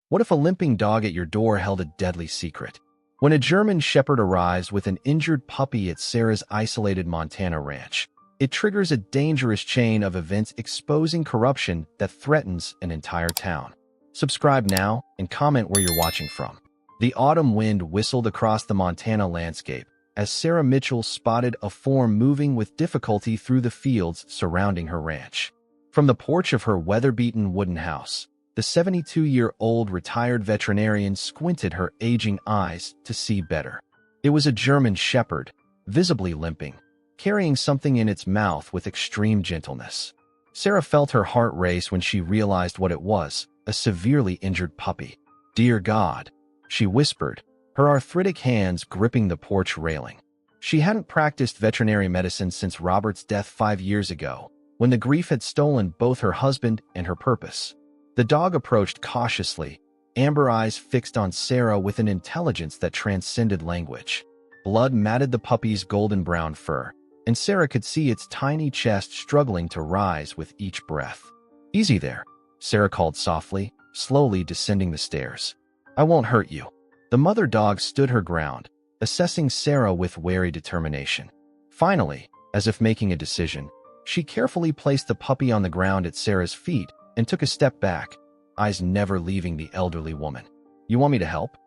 What if a limping dog at your door held a deadly secret? When a German Shepherd arrives with an injured puppy at Sarah's isolated Montana ranch, it triggers a dangerous chain of events exposing corruption that threatens an entire town. Subscribe now and comment where you're watching from. The autumn wind whistled across the Montana landscape as Sarah Mitchell spotted a form moving with difficulty through the fields surrounding her ranch. From the porch of her weather-beaten wooden house, the 72-year-old retired veterinarian squinted her aging eyes to see better. It was a German Shepherd, visibly limping, carrying something in its mouth with extreme gentleness. Sarah felt her heart race when she realized what it was, a severely injured puppy. "Dear God," she whispered, her arthritic hands gripping the porch railing. She hadn't practiced veterinary medicine since Robert's death 5 years ago, when the grief had stolen both her husband and her purpose. The dog approached cautiously, amber eyes fixed on Sarah with an intelligence that transcended language. Blood matted the puppy's golden-brown fur, and Sarah could see its tiny chest struggling to rise with each breath. "Easy there," Sarah called softly, slowly descending the stairs. "I won't hurt you." The mother dog stood her ground, assessing Sarah with wary determination. Finally, as if making a decision, she carefully placed the puppy on the ground at Sarah's feet and took a step back, eyes never leaving the elderly woman. "You want me to help?"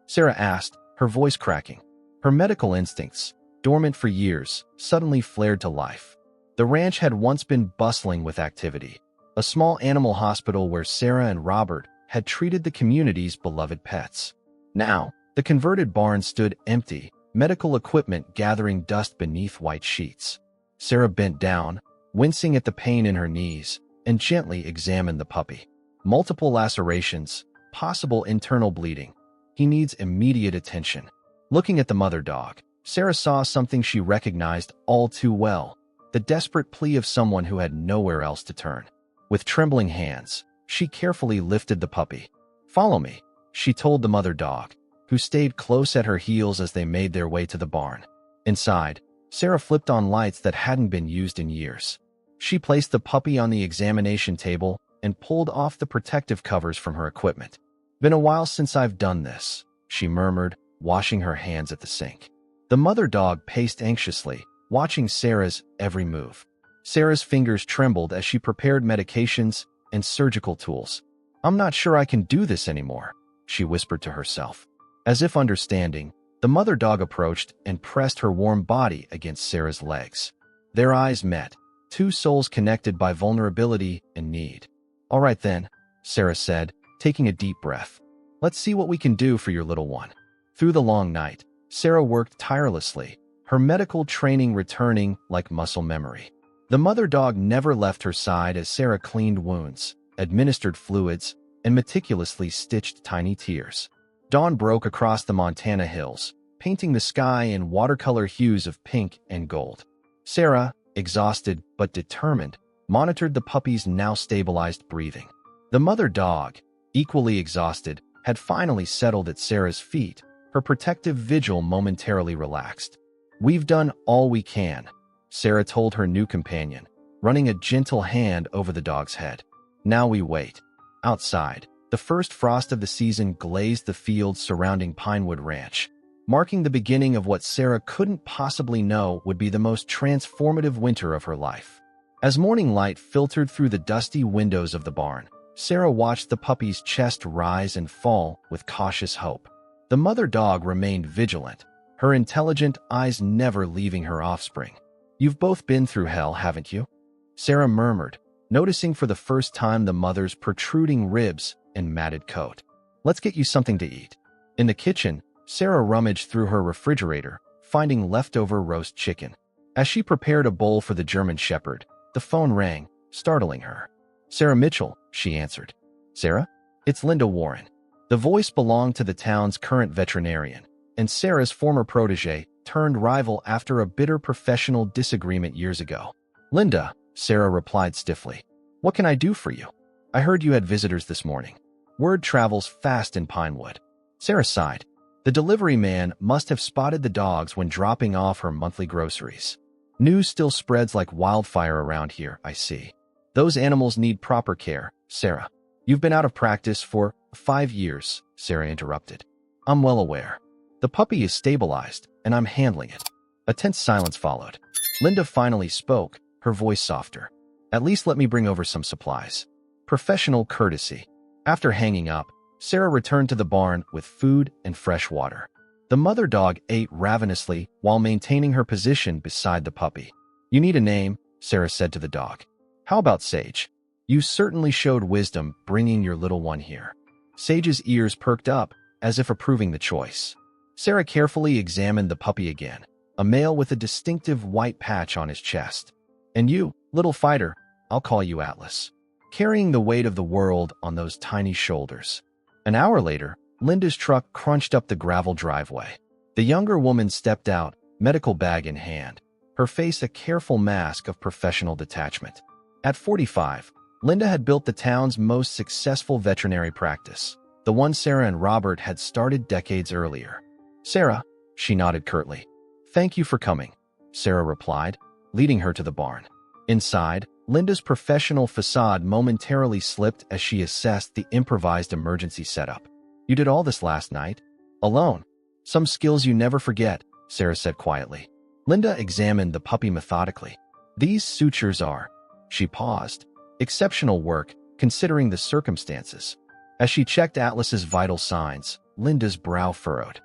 Sarah asked, her voice cracking. Her medical instincts, dormant for years, suddenly flared to life. The ranch had once been bustling with activity, a small animal hospital where Sarah and Robert had treated the community's beloved pets. Now, the converted barn stood empty, medical equipment gathering dust beneath white sheets. Sarah bent down, wincing at the pain in her knees, and gently examined the puppy. Multiple lacerations, possible internal bleeding. He needs immediate attention. Looking at the mother dog, Sarah saw something she recognized all too well, the desperate plea of someone who had nowhere else to turn. With trembling hands, she carefully lifted the puppy. "Follow me," she told the mother dog, who stayed close at her heels as they made their way to the barn. Inside, Sarah flipped on lights that hadn't been used in years. She placed the puppy on the examination table and pulled off the protective covers from her equipment. "Been a while since I've done this," she murmured, washing her hands at the sink. The mother dog paced anxiously, watching Sarah's every move. Sarah's fingers trembled as she prepared medications and surgical tools. "I'm not sure I can do this anymore," she whispered to herself. As if understanding, the mother dog approached and pressed her warm body against Sarah's legs. Their eyes met, two souls connected by vulnerability and need. "All right then," Sarah said, taking a deep breath. "Let's see what we can do for your little one." Through the long night, Sarah worked tirelessly, her medical training returning like muscle memory. The mother dog never left her side as Sarah cleaned wounds, administered fluids, and meticulously stitched tiny tears. Dawn broke across the Montana hills, painting the sky in watercolor hues of pink and gold. Sarah, exhausted but determined, monitored the puppy's now stabilized breathing. The mother dog, equally exhausted, had finally settled at Sarah's feet, her protective vigil momentarily relaxed. "We've done all we can," Sarah told her new companion, running a gentle hand over the dog's head. "Now we wait." Outside, the first frost of the season glazed the fields surrounding Pinewood Ranch, marking the beginning of what Sarah couldn't possibly know would be the most transformative winter of her life. As morning light filtered through the dusty windows of the barn, Sarah watched the puppy's chest rise and fall with cautious hope. The mother dog remained vigilant, her intelligent eyes never leaving her offspring. "You've both been through hell, haven't you?" Sarah murmured, noticing for the first time the mother's protruding ribs and matted coat. "Let's get you something to eat." In the kitchen, Sarah rummaged through her refrigerator, finding leftover roast chicken. As she prepared a bowl for the German Shepherd, the phone rang, startling her. "Sarah Mitchell," she answered. "Sarah? It's Linda Warren." The voice belonged to the town's current veterinarian, and Sarah's former protege, turned rival after a bitter professional disagreement years ago. "Linda," Sarah replied stiffly. "What can I do for you? I heard you had visitors this morning. Word travels fast in Pinewood." Sarah sighed. The delivery man must have spotted the dogs when dropping off her monthly groceries. "News still spreads like wildfire around here, I see. Those animals need proper care, Sarah. You've been out of practice for 5 years, Sarah interrupted. I'm well aware. The puppy is stabilized, and I'm handling it. A tense silence followed. Linda finally spoke, her voice softer. At least let me bring over some supplies. Professional courtesy. After hanging up, Sarah returned to the barn with food and fresh water. The mother dog ate ravenously while maintaining her position beside the puppy. You need a name, Sarah said to the dog. How about Sage? You certainly showed wisdom bringing your little one here. Sage's ears perked up, as if approving the choice. Sarah carefully examined the puppy again, a male with a distinctive white patch on his chest. And you, little fighter, I'll call you Atlas. Carrying the weight of the world on those tiny shoulders. An hour later, Linda's truck crunched up the gravel driveway. The younger woman stepped out, medical bag in hand, her face a careful mask of professional detachment. At 45, Linda had built the town's most successful veterinary practice, the one Sarah and Robert had started decades earlier. Sarah, she nodded curtly. Thank you for coming, Sarah replied, leading her to the barn. Inside, Linda's professional facade momentarily slipped as she assessed the improvised emergency setup. You did all this last night? Alone? Some skills you never forget, Sarah said quietly. Linda examined the puppy methodically. These sutures are, she paused, exceptional work, considering the circumstances. As she checked Atlas's vital signs, Linda's brow furrowed.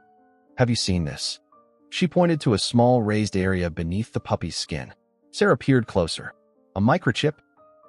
Have you seen this? She pointed to a small raised area beneath the puppy's skin. Sarah peered closer. A microchip?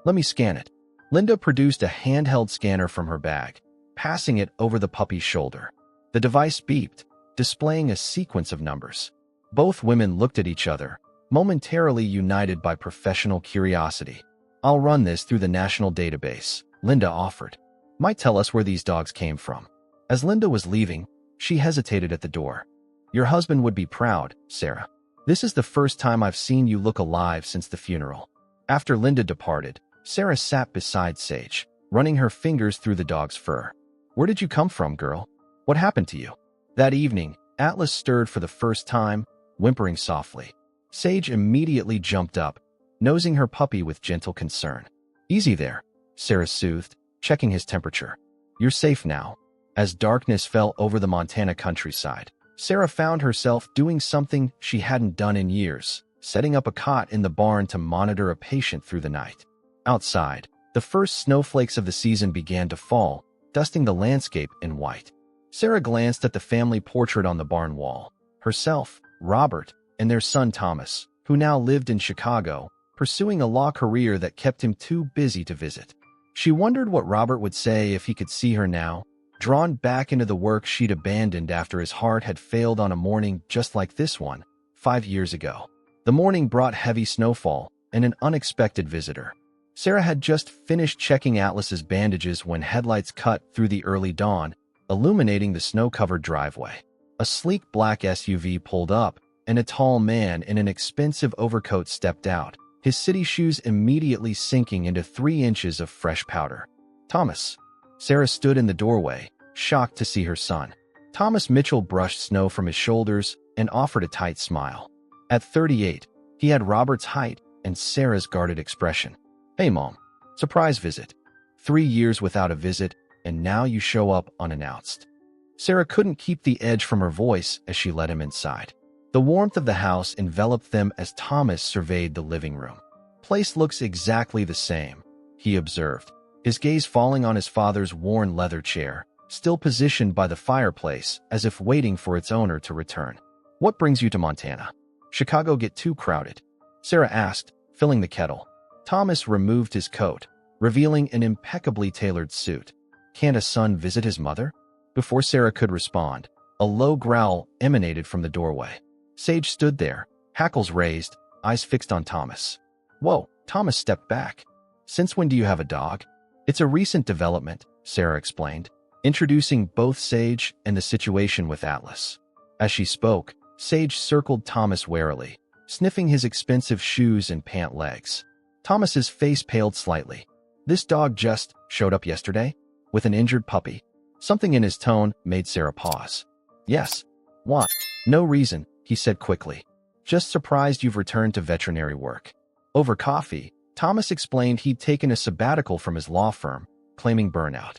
Let me scan it. Linda produced a handheld scanner from her bag, passing it over the puppy's shoulder. The device beeped, displaying a sequence of numbers. Both women looked at each other, momentarily united by professional curiosity. I'll run this through the national database, Linda offered. Might tell us where these dogs came from. As Linda was leaving, she hesitated at the door. Your husband would be proud, Sarah. This is the first time I've seen you look alive since the funeral. After Linda departed, Sarah sat beside Sage, running her fingers through the dog's fur. Where did you come from, girl? What happened to you? That evening, Atlas stirred for the first time, whimpering softly. Sage immediately jumped up, nosing her puppy with gentle concern. Easy there, Sarah soothed, checking his temperature. You're safe now. As darkness fell over the Montana countryside, Sarah found herself doing something she hadn't done in years, setting up a cot in the barn to monitor a patient through the night. Outside, the first snowflakes of the season began to fall, dusting the landscape in white. Sarah glanced at the family portrait on the barn wall. Herself, Robert, and their son Thomas, who now lived in Chicago, pursuing a law career that kept him too busy to visit. She wondered what Robert would say if he could see her now, drawn back into the work she'd abandoned after his heart had failed on a morning just like this one, 5 years ago. The morning brought heavy snowfall and an unexpected visitor. Sarah had just finished checking Atlas's bandages when headlights cut through the early dawn, illuminating the snow-covered driveway. A sleek black SUV pulled up, and a tall man in an expensive overcoat stepped out, his city shoes immediately sinking into 3 inches of fresh powder. Thomas. Sarah stood in the doorway, shocked to see her son. Thomas Mitchell brushed snow from his shoulders and offered a tight smile. At 38, he had Robert's height and Sarah's guarded expression. Hey, Mom. Surprise visit. 3 years without a visit, and now you show up unannounced. Sarah couldn't keep the edge from her voice as she led him inside. The warmth of the house enveloped them as Thomas surveyed the living room. Place looks exactly the same, he observed, his gaze falling on his father's worn leather chair, still positioned by the fireplace as if waiting for its owner to return. What brings you to Montana? Chicago get too crowded? Sarah asked, filling the kettle. Thomas removed his coat, revealing an impeccably tailored suit. Can't a son visit his mother? Before Sarah could respond, a low growl emanated from the doorway. Sage stood there, hackles raised, eyes fixed on Thomas. Whoa, Thomas stepped back. Since when do you have a dog? It's a recent development, Sarah explained, introducing both Sage and the situation with Atlas. As she spoke, Sage circled Thomas warily, sniffing his expensive shoes and pant legs. Thomas's face paled slightly. This dog just showed up yesterday? With an injured puppy? Something in his tone made Sarah pause. Yes. What? No reason, he said quickly. Just surprised you've returned to veterinary work. Over coffee, Thomas explained he'd taken a sabbatical from his law firm, claiming burnout.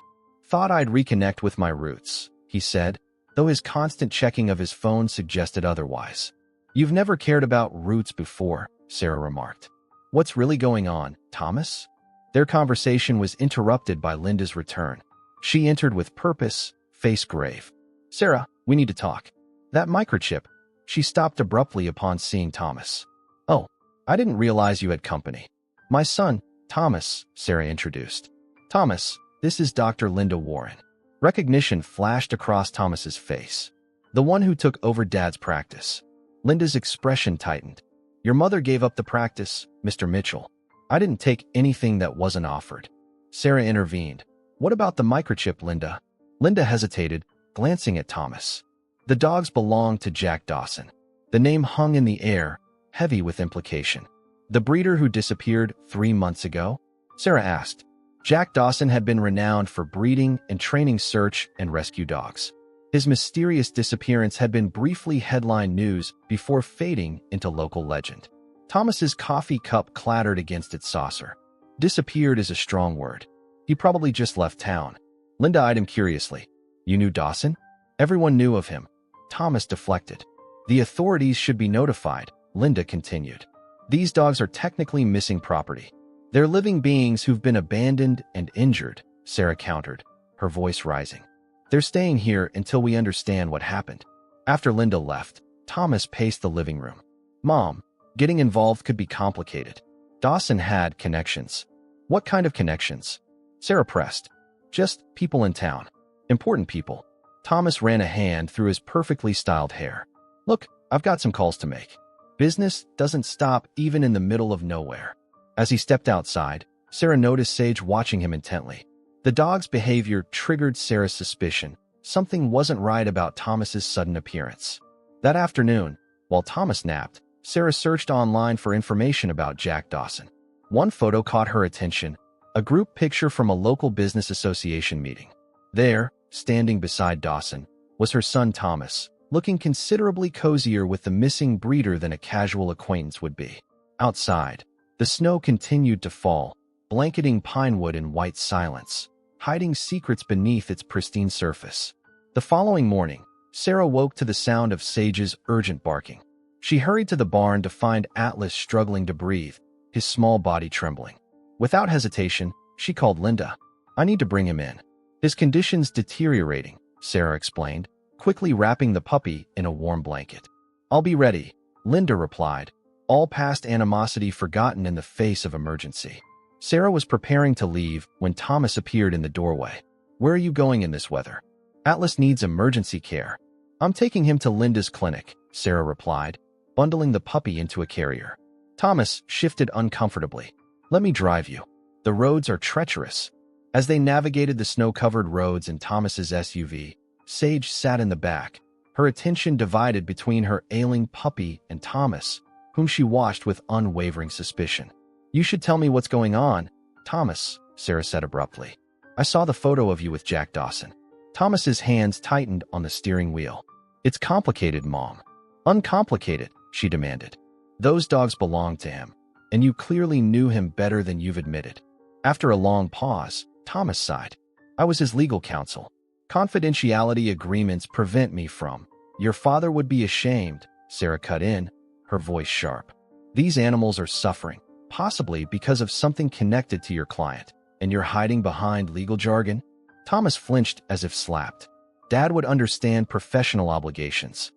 thought I'd reconnect with my roots, he said, though his constant checking of his phone suggested otherwise. You've never cared about roots before, Sarah remarked. What's really going on, Thomas? Their conversation was interrupted by Linda's return. She entered with purpose, face grave. Sarah, we need to talk. That microchip. She stopped abruptly upon seeing Thomas. Oh, I didn't realize you had company. My son, Thomas, Sarah introduced. Thomas, this is Dr. Linda Warren. Recognition flashed across Thomas's face. The one who took over Dad's practice. Linda's expression tightened. Your mother gave up the practice, Mr. Mitchell. I didn't take anything that wasn't offered. Sarah intervened. What about the microchip, Linda? Linda hesitated, glancing at Thomas. The dogs belonged to Jack Dawson. The name hung in the air, heavy with implication. The breeder who disappeared 3 months ago? Sarah asked. Jack Dawson had been renowned for breeding and training search and rescue dogs. His mysterious disappearance had been briefly headline news before fading into local legend. Thomas's coffee cup clattered against its saucer. Disappeared is a strong word. He probably just left town. Linda eyed him curiously. You knew Dawson? Everyone knew of him. Thomas deflected. The authorities should be notified, Linda continued. These dogs are technically missing property. They're living beings who've been abandoned and injured, Sarah countered, her voice rising. They're staying here until we understand what happened. After Linda left, Thomas paced the living room. Mom, getting involved could be complicated. Dawson had connections. What kind of connections? Sarah pressed. Just people in town. Important people. Thomas ran a hand through his perfectly styled hair. Look, I've got some calls to make. Business doesn't stop even in the middle of nowhere. As he stepped outside, Sarah noticed Sage watching him intently. The dog's behavior triggered Sarah's suspicion. Something wasn't right about Thomas's sudden appearance. That afternoon, while Thomas napped, Sarah searched online for information about Jack Dawson. One photo caught her attention, a group picture from a local business association meeting. There, standing beside Dawson, was her son Thomas, looking considerably cozier with the missing breeder than a casual acquaintance would be. Outside, the snow continued to fall, blanketing Pinewood in white silence, hiding secrets beneath its pristine surface. The following morning, Sarah woke to the sound of Sage's urgent barking. She hurried to the barn to find Atlas struggling to breathe, his small body trembling. Without hesitation, she called Linda. I need to bring him in. His condition's deteriorating, Sarah explained, quickly wrapping the puppy in a warm blanket. I'll be ready, Linda replied, all past animosity forgotten in the face of emergency. Sarah was preparing to leave when Thomas appeared in the doorway. Where are you going in this weather? Atlas needs emergency care. I'm taking him to Linda's clinic, Sarah replied, bundling the puppy into a carrier. Thomas shifted uncomfortably. Let me drive you. The roads are treacherous. As they navigated the snow-covered roads in Thomas's SUV, Sage sat in the back, her attention divided between her ailing puppy and Thomas, whom she watched with unwavering suspicion. You should tell me what's going on, Thomas, Sarah said abruptly. I saw the photo of you with Jack Dawson. Thomas's hands tightened on the steering wheel. It's complicated, Mom. Uncomplicated, she demanded. Those dogs belonged to him, and you clearly knew him better than you've admitted. After a long pause, Thomas sighed. I was his legal counsel. Confidentiality agreements prevent me from. Your father would be ashamed, Sarah cut in, her voice sharp. These animals are suffering, possibly because of something connected to your client, and you're hiding behind legal jargon? Thomas flinched as if slapped. Dad would understand professional obligations.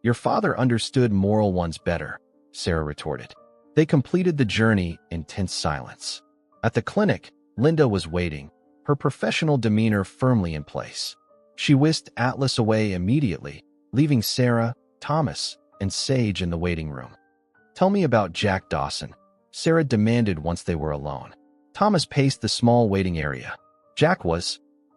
Your father understood moral ones better, Sarah retorted. They completed the journey in tense silence. At the clinic, Linda was waiting, her professional demeanor firmly in place. She whisked Atlas away immediately, leaving Sarah, Thomas, and Sage in the waiting room. Tell me about Jack Dawson, Sarah demanded once they were alone. Thomas paced the small waiting area. Jack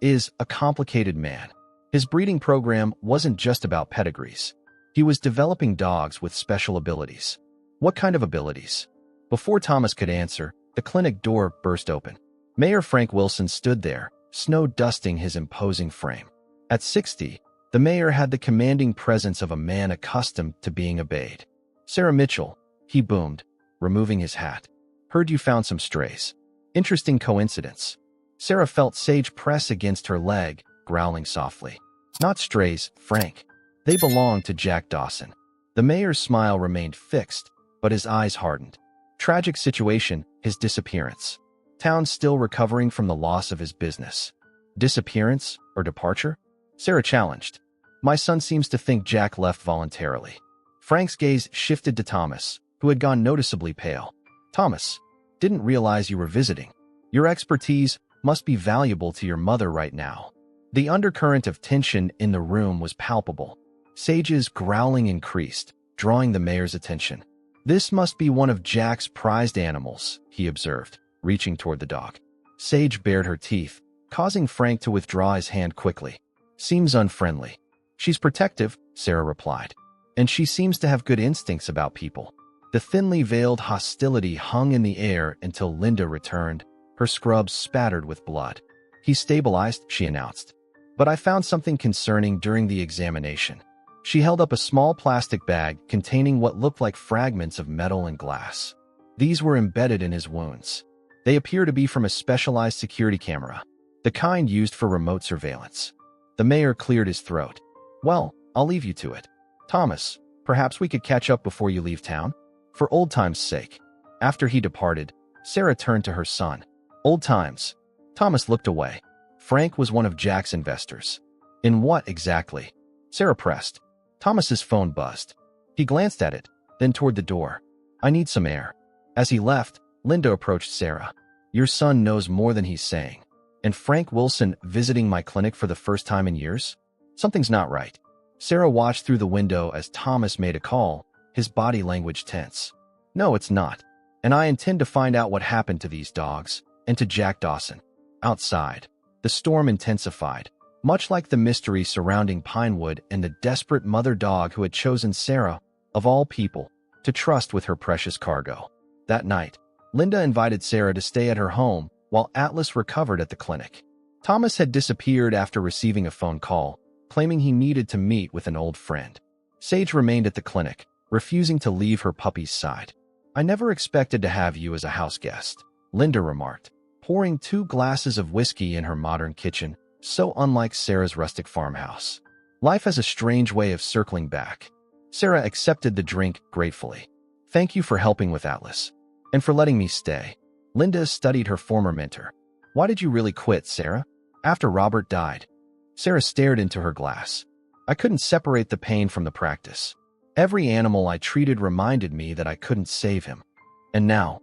is a complicated man. His breeding program wasn't just about pedigrees. He was developing dogs with special abilities. What kind of abilities? Before Thomas could answer, the clinic door burst open. Mayor Frank Wilson stood there, snow dusting his imposing frame. At 60, the mayor had the commanding presence of a man accustomed to being obeyed. Sarah Mitchell, he boomed, removing his hat. Heard you found some strays. Interesting coincidence. Sarah felt Sage press against her leg, growling softly. Not strays, Frank. They belong to Jack Dawson. The mayor's smile remained fixed, but his eyes hardened. Tragic situation, his disappearance. Town still recovering from the loss of his business. Disappearance or departure? Sarah challenged. My son seems to think Jack left voluntarily. Frank's gaze shifted to Thomas, who had gone noticeably pale. Thomas, didn't realize you were visiting. Your expertise must be valuable to your mother right now. The undercurrent of tension in the room was palpable. Sage's growling increased, drawing the mayor's attention. This must be one of Jack's prized animals, he observed, reaching toward the dog. Sage bared her teeth, causing Frank to withdraw his hand quickly. Seems unfriendly. She's protective, Sarah replied. And she seems to have good instincts about people. The thinly veiled hostility hung in the air until Linda returned, her scrubs spattered with blood. He's stabilized, she announced. But I found something concerning during the examination. She held up a small plastic bag containing what looked like fragments of metal and glass. These were embedded in his wounds. They appear to be from a specialized security camera, the kind used for remote surveillance. The mayor cleared his throat. Well, I'll leave you to it. Thomas, perhaps we could catch up before you leave town? For old time's sake. After he departed, Sarah turned to her son. Old times. Thomas looked away. Frank was one of Jack's investors. In what exactly? Sarah pressed. Thomas's phone buzzed. He glanced at it, then toward the door. I need some air. As he left, Linda approached Sarah. Your son knows more than he's saying. And Frank Wilson visiting my clinic for the first time in years? Something's not right. Sarah watched through the window as Thomas made a call, his body language tense. No, it's not. And I intend to find out what happened to these dogs, and to Jack Dawson. Outside, the storm intensified, much like the mystery surrounding Pinewood and the desperate mother dog who had chosen Sarah, of all people, to trust with her precious cargo. That night, Linda invited Sarah to stay at her home while Atlas recovered at the clinic. Thomas had disappeared after receiving a phone call, claiming he needed to meet with an old friend. Sage remained at the clinic, refusing to leave her puppy's side. I never expected to have you as a house guest, Linda remarked, pouring 2 glasses of whiskey in her modern kitchen, so unlike Sarah's rustic farmhouse. Life has a strange way of circling back. Sarah accepted the drink gratefully. Thank you for helping with Atlas. And for letting me stay. Linda studied her former mentor. Why did you really quit, Sarah? After Robert died. Sarah stared into her glass. I couldn't separate the pain from the practice. Every animal I treated reminded me that I couldn't save him. And now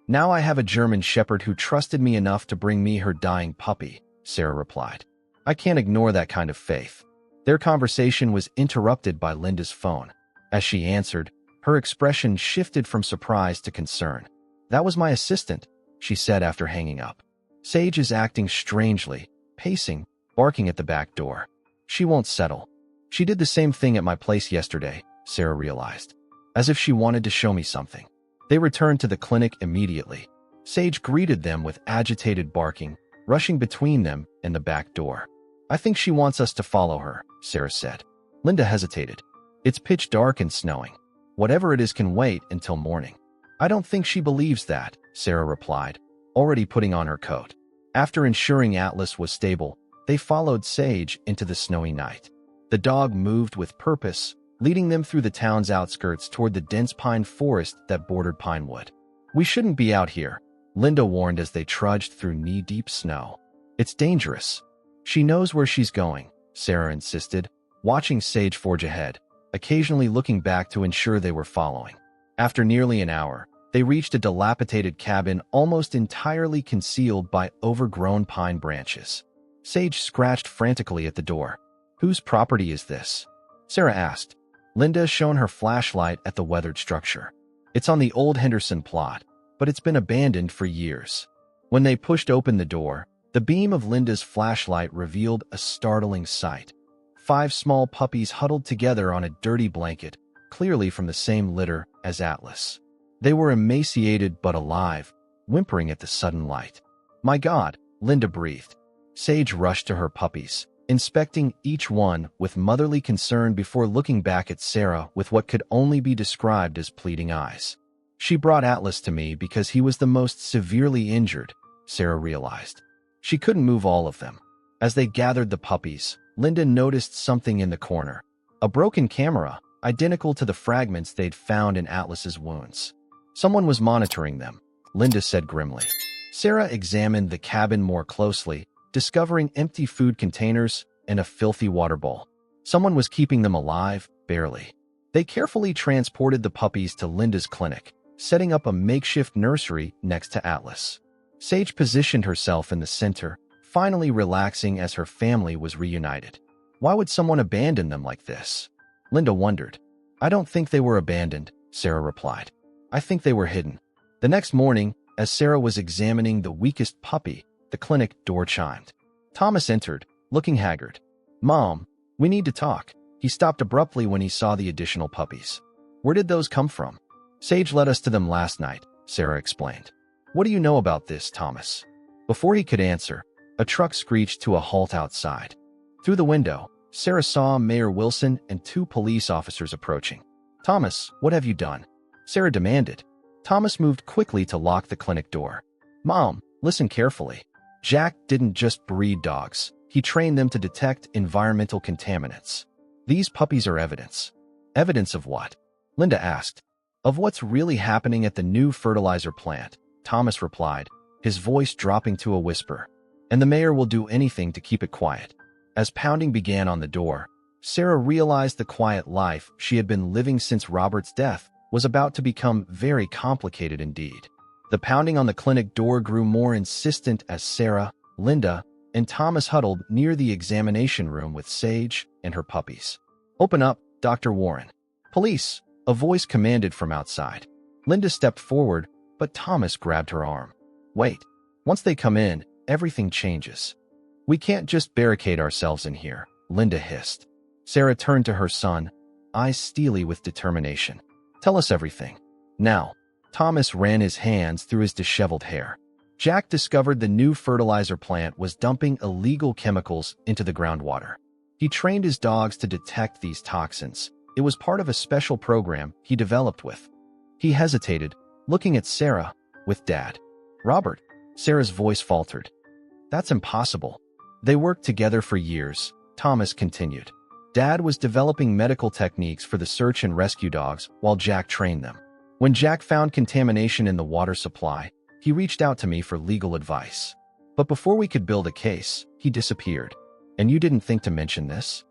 I have a German shepherd who trusted me enough to bring me her dying puppy, Sarah replied. I can't ignore that kind of faith. Their conversation was interrupted by Linda's phone. As she answered, her expression shifted from surprise to concern. That was my assistant, she said after hanging up. Sage is acting strangely, pacing, barking at the back door. She won't settle. She did the same thing at my place yesterday, Sarah realized. As if she wanted to show me something. They returned to the clinic immediately. Sage greeted them with agitated barking, rushing between them and the back door. I think she wants us to follow her, Sarah said. Linda hesitated. It's pitch dark and snowing. Whatever it is can wait until morning. I don't think she believes that, Sarah replied, already putting on her coat. After ensuring Atlas was stable, they followed Sage into the snowy night. The dog moved with purpose, leading them through the town's outskirts toward the dense pine forest that bordered Pinewood. We shouldn't be out here, Linda warned as they trudged through knee-deep snow. It's dangerous. She knows where she's going, Sarah insisted, watching Sage forge ahead, occasionally looking back to ensure they were following. After nearly an hour, they reached a dilapidated cabin almost entirely concealed by overgrown pine branches. Sage scratched frantically at the door. Whose property is this? Sarah asked. Linda shone her flashlight at the weathered structure. It's on the old Henderson plot, but it's been abandoned for years. When they pushed open the door, the beam of Linda's flashlight revealed a startling sight. 5 small puppies huddled together on a dirty blanket, clearly from the same litter as Atlas. They were emaciated but alive, whimpering at the sudden light. My God, Linda breathed. Sage rushed to her puppies, inspecting each one with motherly concern before looking back at Sarah with what could only be described as pleading eyes. She brought Atlas to me because he was the most severely injured, Sarah realized. She couldn't move all of them. As they gathered the puppies, Linda noticed something in the corner. A broken camera, identical to the fragments they'd found in Atlas's wounds. Someone was monitoring them, Linda said grimly. Sarah examined the cabin more closely, discovering empty food containers and a filthy water bowl. Someone was keeping them alive, barely. They carefully transported the puppies to Linda's clinic, setting up a makeshift nursery next to Atlas. Sage positioned herself in the center, finally relaxing as her family was reunited. Why would someone abandon them like this? Linda wondered. I don't think they were abandoned, Sarah replied. I think they were hidden. The next morning, as Sarah was examining the weakest puppy, the clinic door chimed. Thomas entered, looking haggard. Mom, we need to talk. He stopped abruptly when he saw the additional puppies. Where did those come from? Sage led us to them last night, Sarah explained. What do you know about this, Thomas? Before he could answer, a truck screeched to a halt outside. Through the window, Sarah saw Mayor Wilson and 2 police officers approaching. Thomas, what have you done? Sarah demanded. Thomas moved quickly to lock the clinic door. Mom, listen carefully. Jack didn't just breed dogs. He trained them to detect environmental contaminants. These puppies are evidence. Evidence of what? Linda asked. Of what's really happening at the new fertilizer plant, Thomas replied, his voice dropping to a whisper. And the mayor will do anything to keep it quiet. As pounding began on the door, Sarah realized the quiet life she had been living since Robert's death was about to become very complicated indeed. The pounding on the clinic door grew more insistent as Sarah, Linda, and Thomas huddled near the examination room with Sage and her puppies. Open up, Dr. Warren. Police, a voice commanded from outside. Linda stepped forward, but Thomas grabbed her arm. Wait. Once they come in, everything changes. We can't just barricade ourselves in here, Linda hissed. Sarah turned to her son, eyes steely with determination. Tell us everything. Now. Thomas ran his hands through his disheveled hair. Jack discovered the new fertilizer plant was dumping illegal chemicals into the groundwater. He trained his dogs to detect these toxins. It was part of a special program he developed with. He hesitated, looking at Sarah, with Dad. Robert, Sarah's voice faltered. That's impossible. They worked together for years, Thomas continued. Dad was developing medical techniques for the search and rescue dogs while Jack trained them. When Jack found contamination in the water supply, he reached out to me for legal advice. But before we could build a case, he disappeared. And you didn't think to mention this?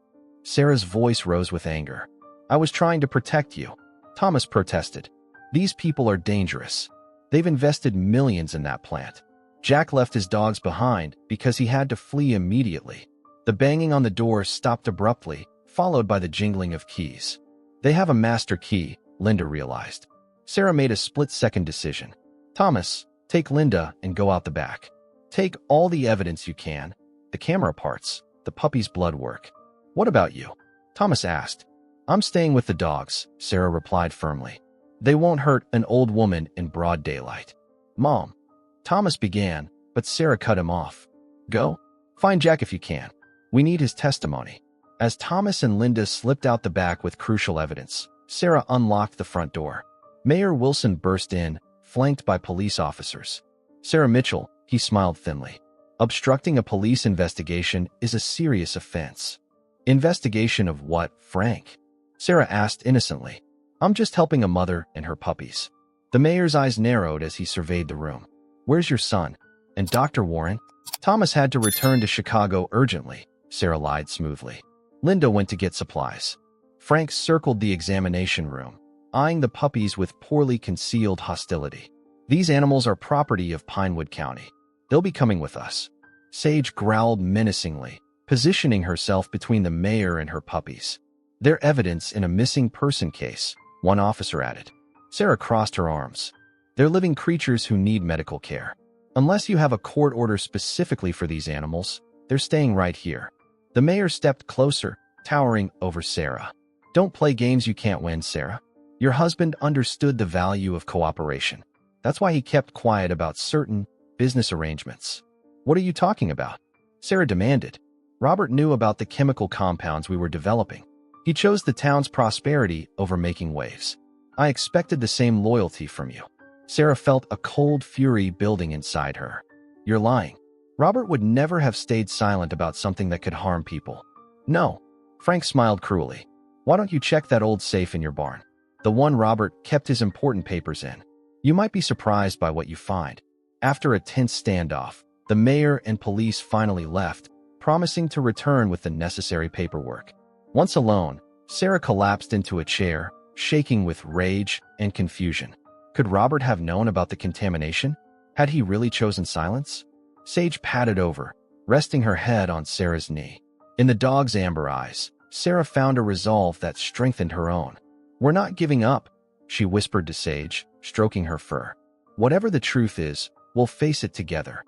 Sarah's voice rose with anger. I was trying to protect you. Thomas protested. These people are dangerous. They've invested millions in that plant. Jack left his dogs behind because he had to flee immediately. The banging on the door stopped abruptly, followed by the jingling of keys. They have a master key, Linda realized. Sarah made a split-second decision. Thomas, take Linda and go out the back. Take all the evidence you can, the camera parts, the puppy's blood work. What about you? Thomas asked. I'm staying with the dogs, Sarah replied firmly. They won't hurt an old woman in broad daylight. Mom. Thomas began, but Sarah cut him off. Go. Find Jack if you can. We need his testimony. As Thomas and Linda slipped out the back with crucial evidence, Sarah unlocked the front door. Mayor Wilson burst in, flanked by police officers. Sarah Mitchell, he smiled thinly. Obstructing a police investigation is a serious offense. Investigation of what, Frank? Sarah asked innocently. I'm just helping a mother and her puppies. The mayor's eyes narrowed as he surveyed the room. Where's your son? And Dr. Warren? Thomas had to return to Chicago urgently, Sarah lied smoothly. Linda went to get supplies. Frank circled the examination room, eyeing the puppies with poorly concealed hostility. These animals are property of Pinewood County. They'll be coming with us. Sage growled menacingly, positioning herself between the mayor and her puppies. They're evidence in a missing person case, one officer added. Sarah crossed her arms. They're living creatures who need medical care. Unless you have a court order specifically for these animals, they're staying right here. The mayor stepped closer, towering over Sarah. Don't play games you can't win, Sarah. Your husband understood the value of cooperation. That's why he kept quiet about certain business arrangements. What are you talking about? Sarah demanded. Robert knew about the chemical compounds we were developing. He chose the town's prosperity over making waves. I expected the same loyalty from you. Sarah felt a cold fury building inside her. You're lying. Robert would never have stayed silent about something that could harm people. No. Frank smiled cruelly. Why don't you check that old safe in your barn? The one Robert kept his important papers in. You might be surprised by what you find. After a tense standoff, the mayor and police finally left, promising to return with the necessary paperwork. Once alone, Sarah collapsed into a chair, shaking with rage and confusion. Could Robert have known about the contamination? Had he really chosen silence? Sage patted over, resting her head on Sarah's knee. In the dog's amber eyes, Sarah found a resolve that strengthened her own. "We're not giving up," she whispered to Sage, stroking her fur. "Whatever the truth is, we'll face it together."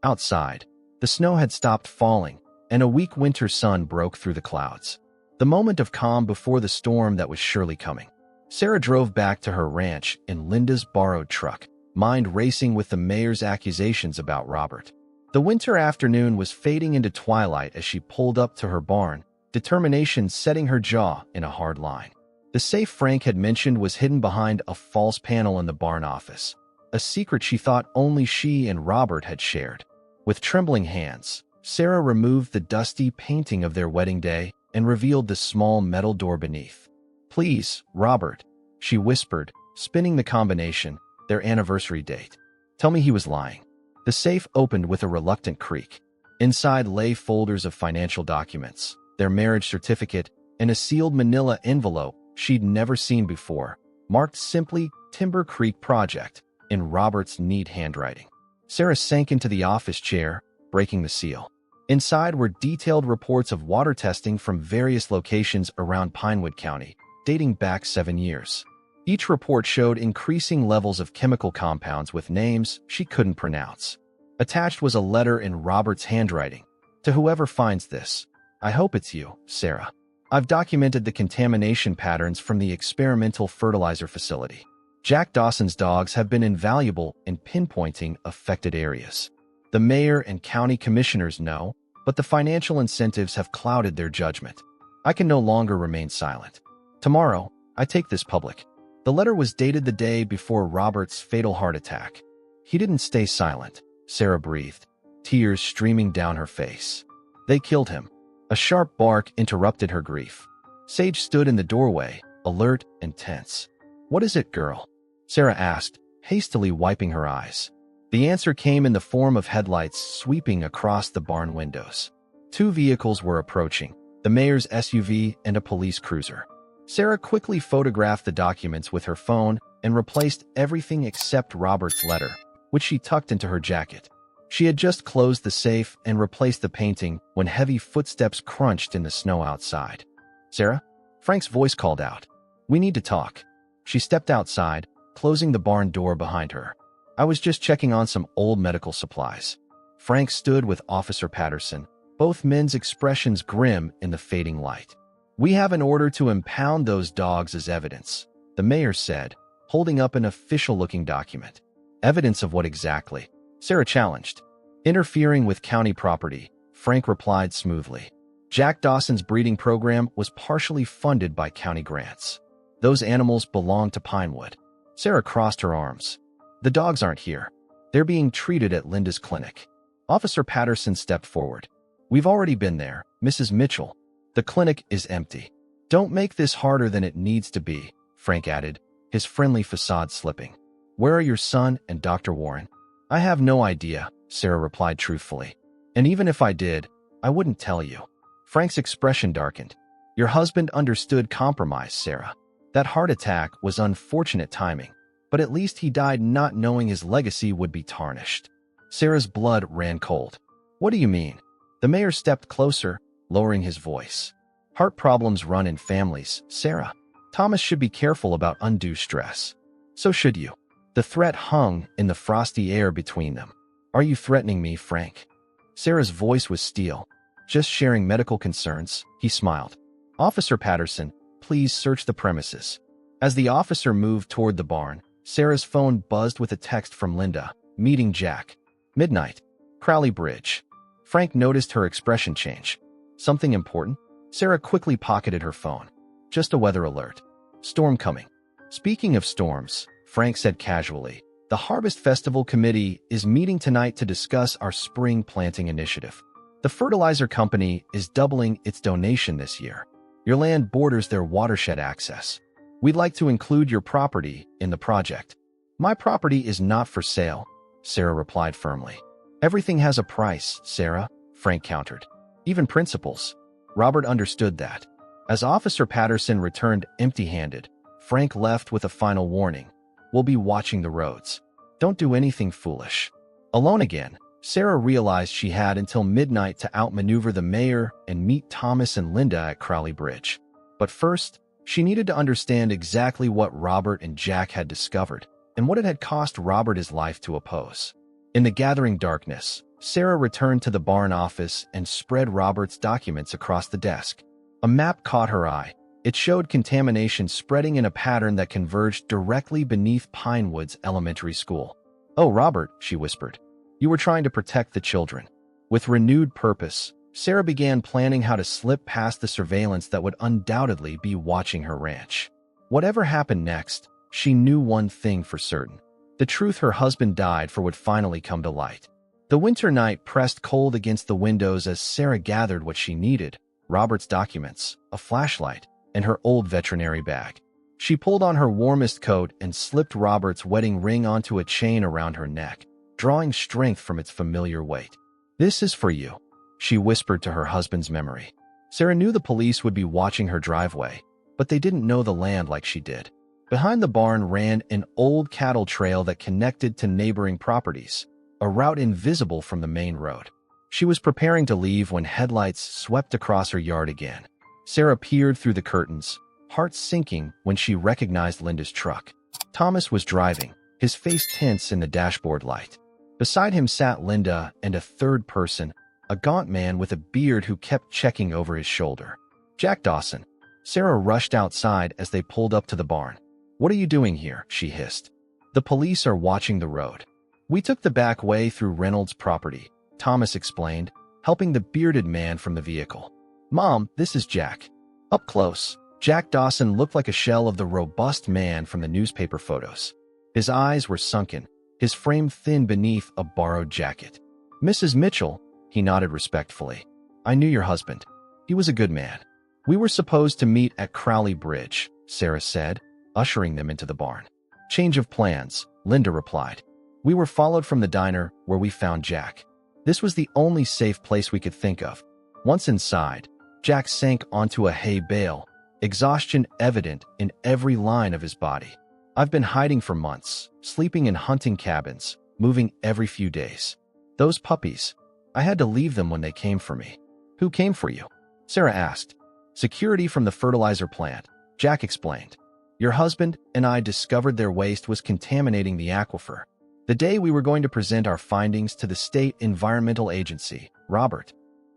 Outside, the snow had stopped falling, and a weak winter sun broke through the clouds. The moment of calm before the storm that was surely coming. Sarah drove back to her ranch in Linda's borrowed truck, mind racing with the mayor's accusations about Robert. The winter afternoon was fading into twilight as she pulled up to her barn, determination setting her jaw in a hard line. The safe Frank had mentioned was hidden behind a false panel in the barn office, a secret she thought only she and Robert had shared. With trembling hands, Sarah removed the dusty painting of their wedding day and revealed the small metal door beneath. "Please, Robert," she whispered, spinning the combination, their anniversary date. "Tell me he was lying." The safe opened with a reluctant creak. Inside lay folders of financial documents, their marriage certificate, and a sealed manila envelope she'd never seen before, marked simply Timber Creek Project in Robert's neat handwriting. Sarah sank into the office chair, breaking the seal. Inside were detailed reports of water testing from various locations around Pinewood County, dating back 7 years. Each report showed increasing levels of chemical compounds with names she couldn't pronounce. Attached was a letter in Robert's handwriting. "To whoever finds this, I hope it's you, Sarah. I've documented the contamination patterns from the experimental fertilizer facility. Jack Dawson's dogs have been invaluable in pinpointing affected areas. The mayor and county commissioners know, but the financial incentives have clouded their judgment. I can no longer remain silent. Tomorrow, I take this public." The letter was dated the day before Robert's fatal heart attack. "He didn't stay silent," Sarah breathed, tears streaming down her face. "They killed him." A sharp bark interrupted her grief. Sage stood in the doorway, alert and tense. "What is it, girl?" Sarah asked, hastily wiping her eyes. The answer came in the form of headlights sweeping across the barn windows. 2 vehicles were approaching, the mayor's SUV and a police cruiser. Sarah quickly photographed the documents with her phone and replaced everything except Robert's letter, which she tucked into her jacket. She had just closed the safe and replaced the painting when heavy footsteps crunched in the snow outside. "Sarah?" Frank's voice called out. "We need to talk." She stepped outside, closing the barn door behind her. "I was just checking on some old medical supplies." Frank stood with Officer Patterson, both men's expressions grim in the fading light. "We have an order to impound those dogs as evidence," the mayor said, holding up an official-looking document. "Evidence of what exactly?" Sarah challenged. "Interfering with county property," Frank replied smoothly. "Jack Dawson's breeding program was partially funded by county grants. Those animals belong to Pinewood." Sarah crossed her arms. "The dogs aren't here. They're being treated at Linda's clinic." Officer Patterson stepped forward. "We've already been there, Mrs. Mitchell. The clinic is empty." "Don't make this harder than it needs to be," Frank added, his friendly facade slipping. "Where are your son and Dr. Warren?" "I have no idea," Sarah replied truthfully. "And even if I did, I wouldn't tell you." Frank's expression darkened. "Your husband understood compromise, Sarah. That heart attack was unfortunate timing, but at least he died not knowing his legacy would be tarnished." Sarah's blood ran cold. "What do you mean?" The mayor stepped closer, lowering his voice. "Heart problems run in families, Sarah. Thomas should be careful about undue stress. So should you." The threat hung in the frosty air between them. "Are you threatening me, Frank?" Sarah's voice was steel. "Just sharing medical concerns," he smiled. "Officer Patterson, please search the premises." As the officer moved toward the barn, Sarah's phone buzzed with a text from Linda. "Meeting Jack. Midnight. Crowley Bridge." Frank noticed her expression change. "Something important?" Sarah quickly pocketed her phone. "Just a weather alert. Storm coming." "Speaking of storms," Frank said casually, The Harvest Festival Committee is meeting tonight to discuss our spring planting initiative. The fertilizer company is doubling its donation this year. Your land borders their watershed access. We'd like to include your property in the project. My property is not for sale, Sarah replied firmly. Everything has a price, Sarah, Frank countered. Even principles. Robert understood that. As Officer Patterson returned empty-handed, Frank left with a final warning. We'll be watching the roads. Don't do anything foolish. Alone again, Sarah realized she had until midnight to outmaneuver the mayor and meet Thomas and Linda at Crowley Bridge. But first, she needed to understand exactly what Robert and Jack had discovered and what it had cost Robert his life to oppose. In the gathering darkness, Sarah returned to the barn office and spread Robert's documents across the desk. A map caught her eye. It showed contamination spreading in a pattern that converged directly beneath Pinewoods Elementary School. "Oh, Robert," she whispered. "You were trying to protect the children." With renewed purpose, Sarah began planning how to slip past the surveillance that would undoubtedly be watching her ranch. Whatever happened next, she knew one thing for certain. The truth her husband died for would finally come to light. The winter night pressed cold against the windows as Sarah gathered what she needed: Robert's documents, a flashlight, and her old veterinary bag. She pulled on her warmest coat and slipped Robert's wedding ring onto a chain around her neck, drawing strength from its familiar weight. "This is for you," she whispered to her husband's memory. Sarah knew the police would be watching her driveway, but they didn't know the land like she did. Behind the barn ran an old cattle trail that connected to neighboring properties, a route invisible from the main road. She was preparing to leave when headlights swept across her yard again. Sarah peered through the curtains, heart sinking when she recognized Linda's truck. Thomas was driving, his face tense in the dashboard light. Beside him sat Linda and a third person, a gaunt man with a beard who kept checking over his shoulder. "Jack Dawson." Sarah rushed outside as they pulled up to the barn. "What are you doing here?" she hissed. "The police are watching the road. We took the back way through Reynolds' property," Thomas explained, helping the bearded man from the vehicle. "Mom, this is Jack." Up close, Jack Dawson looked like a shell of the robust man from the newspaper photos. His eyes were sunken, his frame thin beneath a borrowed jacket. "Mrs. Mitchell," he nodded respectfully. "I knew your husband. He was a good man." "We were supposed to meet at Crowley Bridge," Sarah said, ushering them into the barn. "Change of plans," Linda replied. "We were followed from the diner where we found Jack. This was the only safe place we could think of." Once inside, Jack sank onto a hay bale, exhaustion evident in every line of his body. "I've been hiding for months, sleeping in hunting cabins, moving every few days. Those puppies, I had to leave them when they came for me." "Who came for you?" Sarah asked. "Security from the fertilizer plant," Jack explained. "Your husband and I discovered their waste was contaminating the aquifer. The day we were going to present our findings to the state environmental agency, Robert."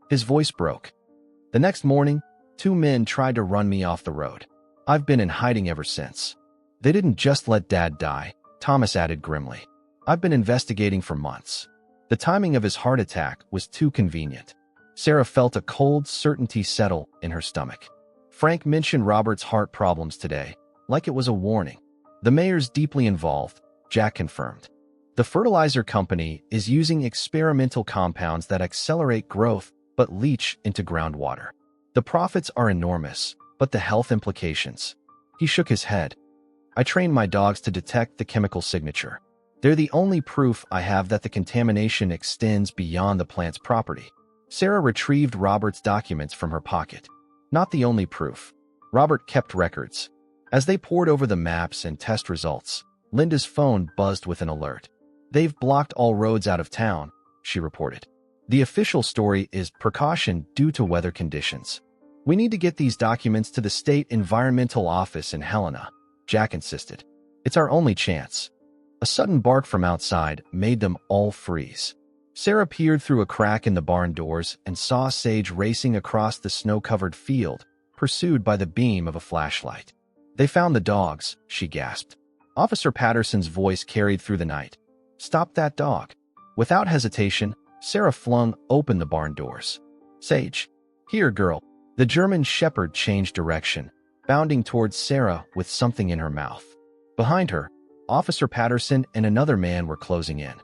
His voice broke. "The next morning, 2 men tried to run me off the road. I've been in hiding ever since." "They didn't just let Dad die," Thomas added grimly. "I've been investigating for months." The timing of his heart attack was too convenient. Sarah felt a cold certainty settle in her stomach. Frank mentioned Robert's heart problems today, like it was a warning. "The mayor's deeply involved," Jack confirmed. "The fertilizer company is using experimental compounds that accelerate growth but leach into groundwater. The profits are enormous, but the health implications." He shook his head. "I trained my dogs to detect the chemical signature. They're the only proof I have that the contamination extends beyond the plant's property." Sarah retrieved Robert's documents from her pocket. Not the only proof. Robert kept records. As they pored over the maps and test results, Linda's phone buzzed with an alert. "They've blocked all roads out of town," she reported. "The official story is precaution due to weather conditions." "We need to get these documents to the state environmental office in Helena," Jack insisted. "It's our only chance." A sudden bark from outside made them all freeze. Sarah peered through a crack in the barn doors and saw Sage racing across the snow-covered field, pursued by the beam of a flashlight. "They found the dogs," she gasped. Officer Patterson's voice carried through the night. "Stop that dog." Without hesitation, Sarah flung open the barn doors. "Sage. Here, girl." The German shepherd changed direction, bounding towards Sarah with something in her mouth. Behind her, Officer Patterson and another man were closing in.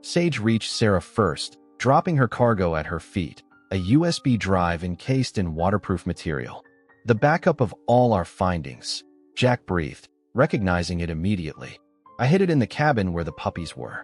Sage reached Sarah first, dropping her cargo at her feet, a USB drive encased in waterproof material. The backup of all our findings, Jack breathed, recognizing it immediately. I hid it in the cabin where the puppies were.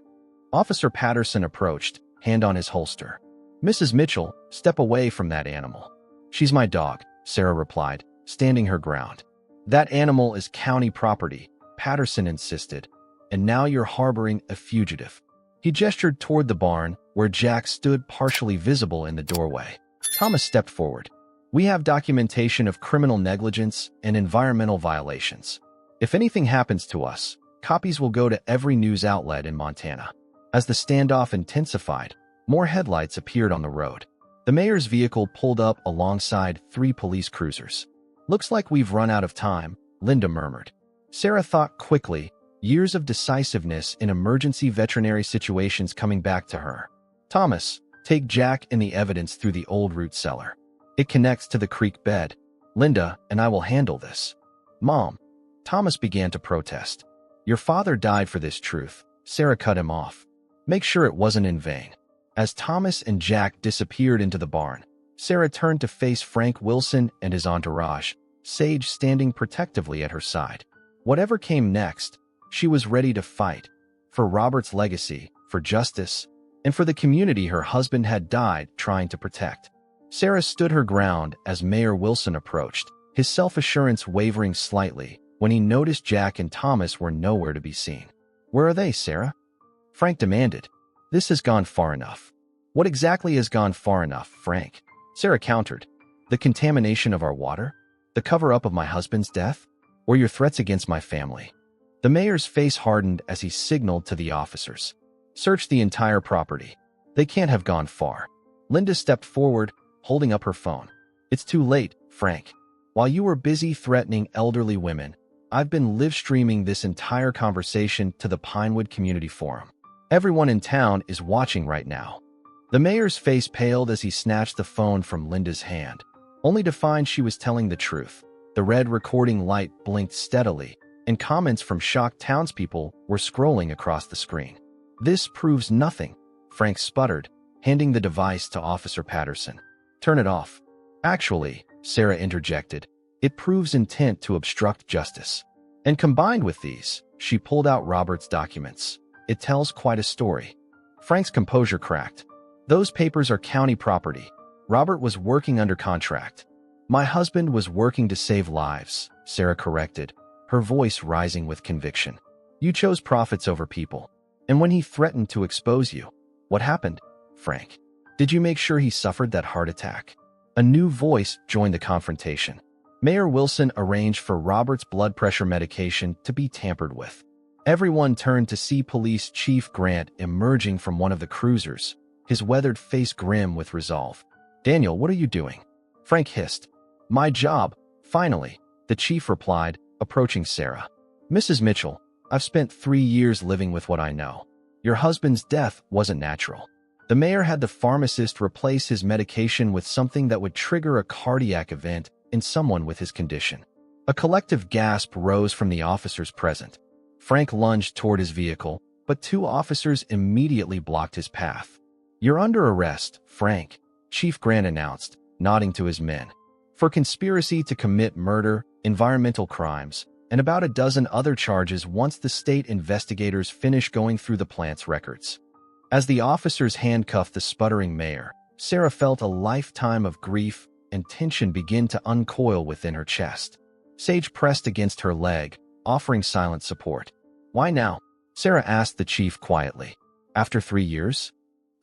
Officer Patterson approached, hand on his holster. Mrs. Mitchell, step away from that animal. She's my dog, Sarah replied, standing her ground. That animal is county property, Patterson insisted, and now you're harboring a fugitive. He gestured toward the barn, where Jack stood partially visible in the doorway. Thomas stepped forward. We have documentation of criminal negligence and environmental violations. If anything happens to us, copies will go to every news outlet in Montana. As the standoff intensified, more headlights appeared on the road. The mayor's vehicle pulled up alongside 3 police cruisers. Looks like we've run out of time, Linda murmured. Sarah thought quickly, years of decisiveness in emergency veterinary situations coming back to her. Thomas, take Jack and the evidence through the old root cellar. It connects to the creek bed. Linda and I will handle this. Mom. Thomas began to protest. Your father died for this truth. Sarah cut him off. Make sure it wasn't in vain. As Thomas and Jack disappeared into the barn, Sarah turned to face Frank Wilson and his entourage, Sage standing protectively at her side. Whatever came next, she was ready to fight. For Robert's legacy, for justice, and for the community her husband had died trying to protect. Sarah stood her ground as Mayor Wilson approached, his self-assurance wavering slightly when he noticed Jack and Thomas were nowhere to be seen. Where are they, Sarah? Frank demanded. This has gone far enough. What exactly has gone far enough, Frank? Sarah countered. The contamination of our water? The cover-up of my husband's death? Or your threats against my family? The mayor's face hardened as he signaled to the officers. Search the entire property. They can't have gone far. Linda stepped forward, holding up her phone. It's too late, Frank. While you were busy threatening elderly women, I've been live-streaming this entire conversation to the Pinewood Community Forum. Everyone in town is watching right now. The mayor's face paled as he snatched the phone from Linda's hand, only to find she was telling the truth. The red recording light blinked steadily, and comments from shocked townspeople were scrolling across the screen. This proves nothing, Frank sputtered, handing the device to Officer Patterson. Turn it off. Actually, Sarah interjected, it proves intent to obstruct justice. And combined with these, she pulled out Robert's documents. It tells quite a story. Frank's composure cracked. Those papers are county property. Robert was working under contract. My husband was working to save lives, Sarah corrected, her voice rising with conviction. You chose profits over people. And when he threatened to expose you, what happened, Frank? Did you make sure he suffered that heart attack? A new voice joined the confrontation. Mayor Wilson arranged for Robert's blood pressure medication to be tampered with. Everyone turned to see Police Chief Grant emerging from one of the cruisers, his weathered face grim with resolve. Daniel, what are you doing? Frank hissed. My job, finally, the chief replied, approaching Sarah. Mrs. Mitchell, I've spent 3 years living with what I know. Your husband's death wasn't natural. The mayor had the pharmacist replace his medication with something that would trigger a cardiac event in someone with his condition. A collective gasp rose from the officers present. Frank lunged toward his vehicle, but 2 officers immediately blocked his path. You're under arrest, Frank, Chief Grant announced, nodding to his men, for conspiracy to commit murder, environmental crimes, and about a dozen other charges once the state investigators finish going through the plant's records. As the officers handcuffed the sputtering mayor, Sarah felt a lifetime of grief and tension begin to uncoil within her chest. Sage pressed against her leg, offering silent support. Why now? Sarah asked the chief quietly. After 3 years?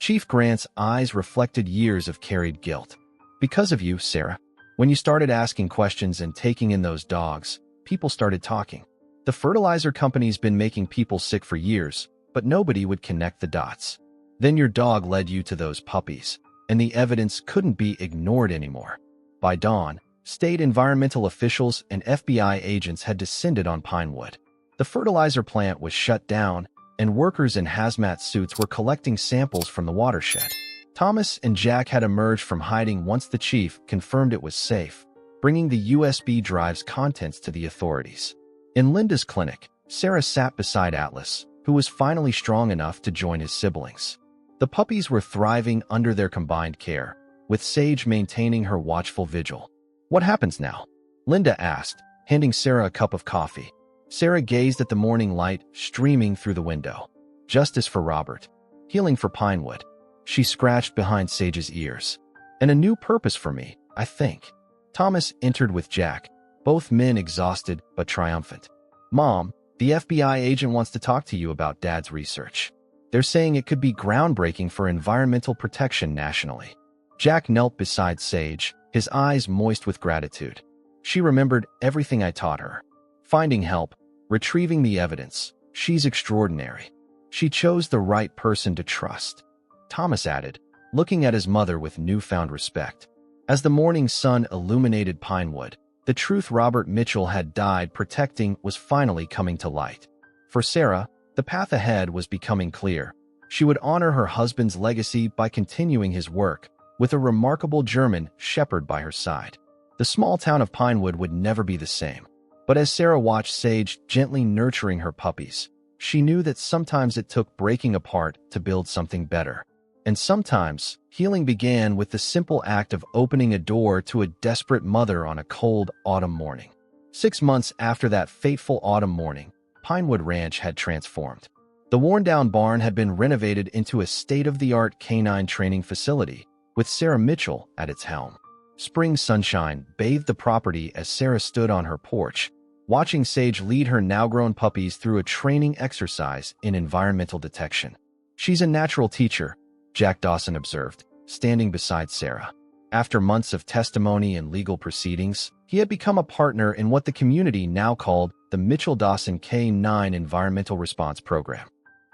Chief Grant's eyes reflected years of carried guilt. Because of you, Sarah. When you started asking questions and taking in those dogs, people started talking. The fertilizer company's been making people sick for years, but nobody would connect the dots. Then your dog led you to those puppies, and the evidence couldn't be ignored anymore. By dawn, state environmental officials and FBI agents had descended on Pinewood. The fertilizer plant was shut down, and workers in hazmat suits were collecting samples from the watershed. Thomas and Jack had emerged from hiding once the chief confirmed it was safe, bringing the USB drive's contents to the authorities. In Linda's clinic, Sarah sat beside Atlas, who was finally strong enough to join his siblings. The puppies were thriving under their combined care, with Sage maintaining her watchful vigil. "What happens now?" Linda asked, handing Sarah a cup of coffee. Sarah gazed at the morning light streaming through the window. "Justice for Robert. Healing for Pinewood." She scratched behind Sage's ears. "And a new purpose for me, I think." Thomas entered with Jack, both men exhausted but triumphant. "Mom, the FBI agent wants to talk to you about Dad's research. They're saying it could be groundbreaking for environmental protection nationally." Jack knelt beside Sage, his eyes moist with gratitude. "She remembered everything I taught her. Finding help, retrieving the evidence. She's extraordinary. She chose the right person to trust." Thomas added, looking at his mother with newfound respect. As the morning sun illuminated Pinewood, the truth Robert Mitchell had died protecting was finally coming to light. For Sarah, the path ahead was becoming clear. She would honor her husband's legacy by continuing his work, with a remarkable German shepherd by her side. The small town of Pinewood would never be the same. But as Sarah watched Sage gently nurturing her puppies, she knew that sometimes it took breaking apart to build something better. And sometimes, healing began with the simple act of opening a door to a desperate mother on a cold autumn morning. 6 months after that fateful autumn morning, Pinewood Ranch had transformed. The worn-down barn had been renovated into a state-of-the-art canine training facility, with Sarah Mitchell at its helm. Spring sunshine bathed the property as Sarah stood on her porch, watching Sage lead her now-grown puppies through a training exercise in environmental detection. "She's a natural teacher," Jack Dawson observed, standing beside Sarah. After months of testimony and legal proceedings, he had become a partner in what the community now called the Mitchell-Dawson K-9 Environmental Response Program.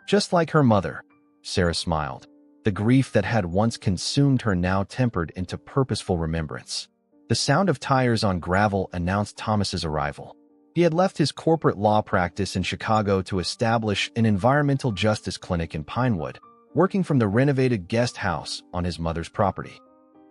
Just like her mother, Sarah smiled. The grief that had once consumed her now tempered into purposeful remembrance. The sound of tires on gravel announced Thomas's arrival. He had left his corporate law practice in Chicago to establish an environmental justice clinic in Pinewood, working from the renovated guest house on his mother's property.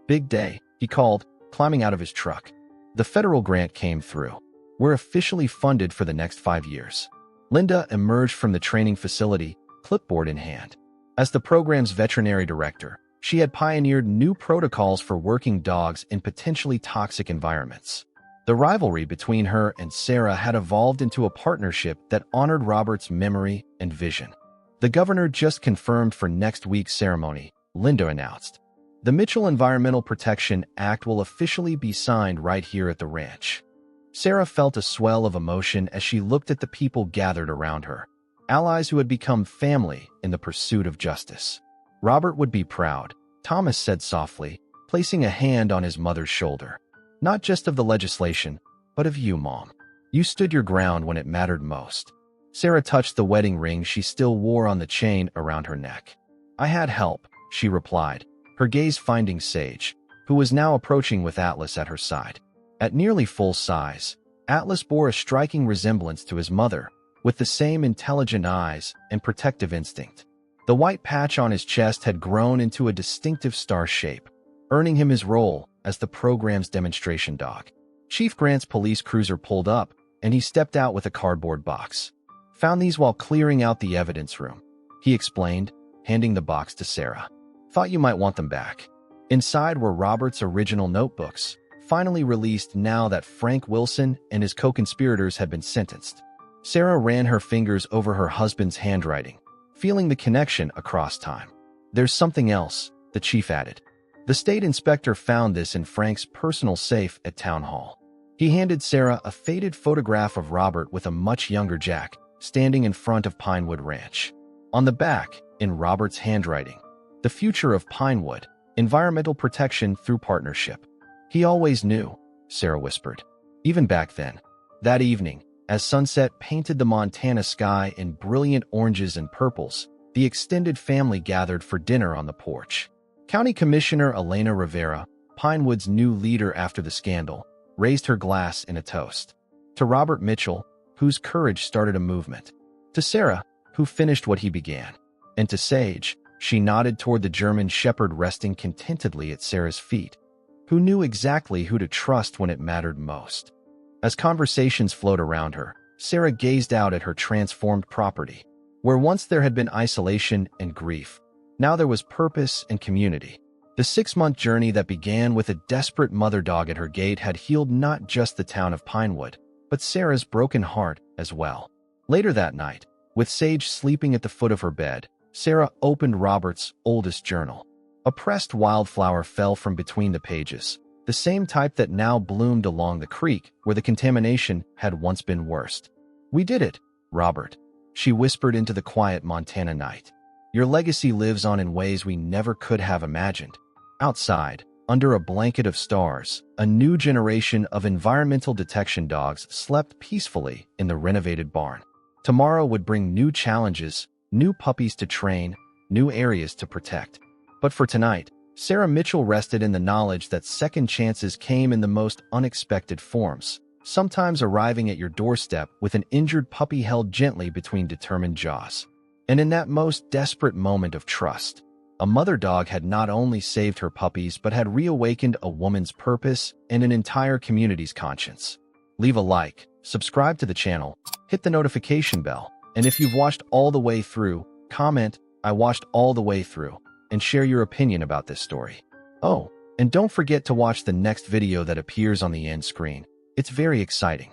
"Big day," he called, climbing out of his truck. "The federal grant came through. We're officially funded for the next 5 years." Linda emerged from the training facility, clipboard in hand. As the program's veterinary director, she had pioneered new protocols for working dogs in potentially toxic environments. The rivalry between her and Sarah had evolved into a partnership that honored Robert's memory and vision. "The governor just confirmed for next week's ceremony," Linda announced. "The Mitchell Environmental Protection Act will officially be signed right here at the ranch." Sarah felt a swell of emotion as she looked at the people gathered around her, allies who had become family in the pursuit of justice. "Robert would be proud," Thomas said softly, placing a hand on his mother's shoulder. "Not just of the legislation, but of you, Mom. You stood your ground when it mattered most." Sarah touched the wedding ring she still wore on the chain around her neck. "I had help," she replied, her gaze finding Sage, who was now approaching with Atlas at her side. At nearly full size, Atlas bore a striking resemblance to his mother, with the same intelligent eyes and protective instinct. The white patch on his chest had grown into a distinctive star shape, earning him his role as the program's demonstration dog. Chief Grant's police cruiser pulled up, and he stepped out with a cardboard box. "Found these while clearing out the evidence room," he explained, handing the box to Sarah. "Thought you might want them back." Inside were Robert's original notebooks, finally released now that Frank Wilson and his co-conspirators had been sentenced. Sarah ran her fingers over her husband's handwriting, feeling the connection across time. "There's something else," the chief added. "The state inspector found this in Frank's personal safe at Town Hall." He handed Sarah a faded photograph of Robert with a much younger Jack, standing in front of Pinewood Ranch. On the back, in Robert's handwriting, "The future of Pinewood, environmental protection through partnership." "He always knew," Sarah whispered. "Even back then." That evening, as sunset painted the Montana sky in brilliant oranges and purples, the extended family gathered for dinner on the porch. County Commissioner Elena Rivera, Pinewood's new leader after the scandal, raised her glass in a toast. To Robert Mitchell, whose courage started a movement. To Sarah, who finished what he began. And to Sage, she nodded toward the German shepherd resting contentedly at Sarah's feet, who knew exactly who to trust when it mattered most. As conversations flowed around her, Sarah gazed out at her transformed property. Where once there had been isolation and grief, now there was purpose and community. The 6-month journey that began with a desperate mother dog at her gate had healed not just the town of Pinewood, but Sarah's broken heart as well. Later that night, with Sage sleeping at the foot of her bed, Sarah opened Robert's oldest journal. A pressed wildflower fell from between the pages, the same type that now bloomed along the creek where the contamination had once been worst. "We did it, Robert," she whispered into the quiet Montana night. "Your legacy lives on in ways we never could have imagined." Outside, under a blanket of stars, a new generation of environmental detection dogs slept peacefully in the renovated barn. Tomorrow would bring new challenges, new puppies to train, new areas to protect. But for tonight, Sarah Mitchell rested in the knowledge that second chances came in the most unexpected forms, sometimes arriving at your doorstep with an injured puppy held gently between determined jaws. And in that most desperate moment of trust, a mother dog had not only saved her puppies but had reawakened a woman's purpose and an entire community's conscience. Leave a like, subscribe to the channel, hit the notification bell, and if you've watched all the way through, comment, "I watched all the way through," and share your opinion about this story. Oh, and don't forget to watch the next video that appears on the end screen. It's very exciting.